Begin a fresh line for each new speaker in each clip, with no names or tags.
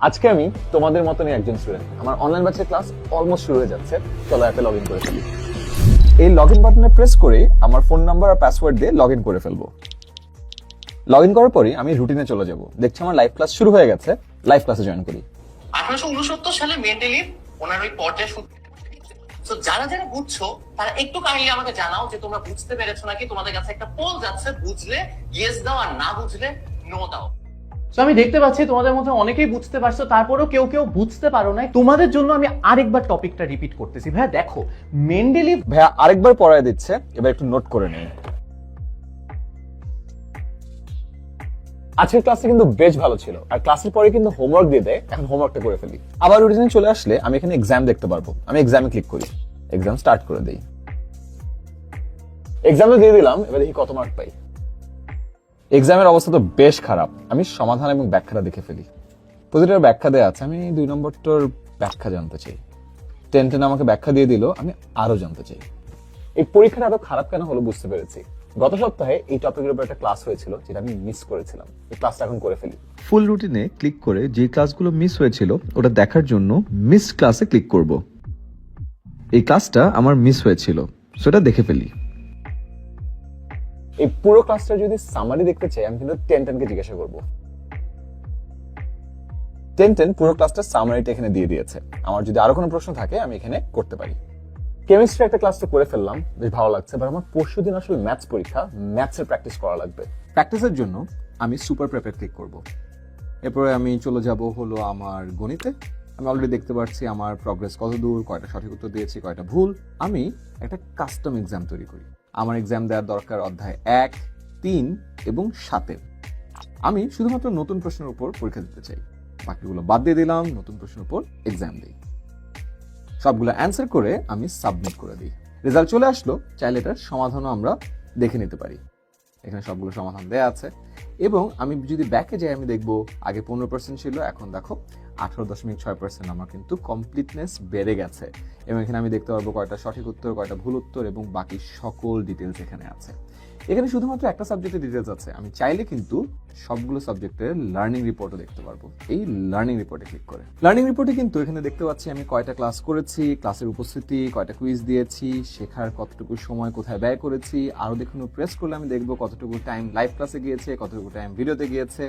আজকে আমি তোমাদের মতনই একজন স্টুডেন্ট। আমার অনলাইন ব্যাচের ক্লাস অলমোস্ট শুরু হয়ে যাচ্ছে। চলো অ্যাপে লগ ইন করে ফেলি। এই লগ ইন বাটনে প্রেস করে আমার ফোন নাম্বার আর পাসওয়ার্ড দিয়ে লগ ইন করে ফেলবো। লগ ইন করার পরই আমি রুটিনে চলে যাব। দেখছি আমার লাইভ ক্লাস শুরু হয়ে গেছে। লাইভ ক্লাসে জয়েন করি।
1869 সালে মেন্ডেলিভ ওনার ওই পর্যায় তো যারা যারা বুঝছো তারা একটু কাইন্ডলি আমাকে জানাও যে তোমরা বুঝতে পেরেছো নাকি। তোমাদের কাছে একটা পোল যাচ্ছে, বুঝলে ইয়েস দাও আর না বুঝলে নো দাও।
তো আমি দেখতে পাচ্ছি তোমাদের মধ্যে অনেকেই বুঝতে পারছো, তারপরেও কেউ কেউ বুঝতে পারো না। তোমাদের জন্য আমি আরেকবার টপিকটা রিপিট করতেছি। ভাইয়া দেখো, মেন্ডেলিভ
ভাইয়া আরেকবার পড়ায় দিচ্ছে, এবার একটু নোট করে নিই। আজকের ক্লাসে কিন্তু বেশ ভালো ছিল, আর ক্লাসের পরে কিন্তু হোমওয়ার্ক দিয়ে দেয়। এখন হোমওয়ার্কটা করে ফেলি। আবার রুটিনে চলে আসলে আমি এখানে এক্সাম দেখতে পারবো। আমি এক্সামে ক্লিক করি, এক্সাম স্টার্ট করে দেই। এক্সামে দিয়ে দিলাম, এবার দেখি কত মার্ক পাই। এক্সামের অবস্থা তো বেশ খারাপ। আমি সমাধান এবং ব্যাখ্যাটা দেখে ফেলি। প্রতিটার ব্যাখ্যা দেওয়া আছে, আমি 2 নম্বরটার ব্যাখ্যা জানতে চাই। 10 আমাকে ব্যাখ্যা দিয়ে দিল, আমি আরো জানতে চাই। এই পরীক্ষাটা এত খারাপ কেন হলো বুঝতে পেরেছি। গত সপ্তাহে এই টপিকের উপর একটা ক্লাস হয়েছিল, যেটা আমি মিস করেছিলাম। এই ক্লাসটা এখন করে ফেলি।
ফুল রুটিনে ক্লিক করে যে ক্লাসগুলো মিস হয়েছিল ওটা দেখার জন্য মিস ক্লাসে ক্লিক করব। এই ক্লাসটা আমার মিস হয়েছিল, সেটা দেখে ফেলি।
এই পুরো ক্লাসটা যদি সামারি দেখতে চাই, আমি কিন্তু 10কে জিজ্ঞাসা করব। 10 পুরো ক্লাসটা সামারিটা এখানে দিয়ে দিয়েছে। আমার যদি আরো কোনো প্রশ্ন থাকে আমি এখানে করতে পারি। কেমিস্ট্রি একটা ক্লাস তো করে ফেললাম, বেশ ভালো লাগছে। বাট আমার পরশুদিন আসলে ম্যাথস পরীক্ষা, ম্যাথসের প্র্যাকটিস করা লাগবে।
প্র্যাকটিসের জন্য আমি সুপার প্রেপে ক্লিক করব। এরপরে আমি চলে যাব হলো আমার গণিতে। আমি অলরেডি দেখতে পাচ্ছি আমার প্রগ্রেস কত দূর, কয়টা সঠিক উত্তর দিয়েছি, কয়টা ভুল। আমি একটা কাস্টম এক্সাম তৈরি করি। আমার এক্সাম দেওয়ার দরকার অধ্যায় 1, 3 এবং 7। আমি শুধুমাত্র নতুন প্রশ্নের উপর পরীক্ষা দিতে চাই। বাকিগুলো বাদ দিয়ে দিলাম, নতুন প্রশ্নের উপর এক্সাম দিই। সবগুলো অ্যান্সার করে আমি সাবমিট করে দিই। রেজাল্ট চলে আসলো। চাইলে এটার সমাধানও আমরা দেখে নিতে পারি। এখানে সবগুলো সমাধান দেয়া আছে। এবং আমি যদি ব্যাকে যাই, আমি দেখবো আগে 15% ছিল, এখন দেখো 18.6%। আমার কিন্তু কমপ্লিটনেস বেড়ে গেছে। এবং এখানে আমি দেখতে পারবো কয়টা সঠিক উত্তর, কয়টা ভুল উত্তর এবং বাকি সকল ডিটেলস এখানে আছে। এখানে শুধুমাত্র একটা সাবজেক্টের ডিটেলস আছে। আমি চাইলে কিন্তু সবগুলো সাবজেক্টের লার্নিং রিপোর্টও দেখতে পারবো এই লার্নিং রিপোর্টে ক্লিক করে। লার্নিং রিপোর্টে কিন্তু এখানে দেখতে পাচ্ছি আমি কয়টা ক্লাস করেছি, ক্লাসের উপস্থিতি, কয়টা কুইজ দিয়েছি, শেখার কতটুকু সময় কোথায় ব্যয় করেছি। আরো দেখুন প্রেস করলে আমি দেখবো কতটুকু টাইম লাইভ ক্লাসে গিয়েছে, কতটুকু টাইম ভিডিওতে গিয়েছে।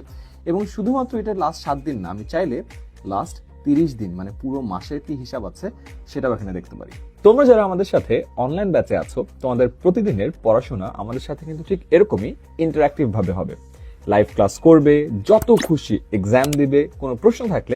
এবং শুধুমাত্র এটা লাস্ট 7 দিন না, আমি চাইলে লাস্ট 30 দিন মানে পুরো মাসের কি হিসাব আছে সেটাও এখানে দেখতে পারি।
তোমরা যারা আমাদের সাথে অনলাইন ব্যাচে আছো, তোমাদের প্রতিদিনের পড়াশোনা আমাদের সাথে কিন্তু ঠিক এরকমই ইন্টারঅ্যাক্টিভ ভাবে হবে। লাইভ ক্লাস করবে, যত খুশি এক্সাম দিবে। কোনো প্রশ্ন থাকলে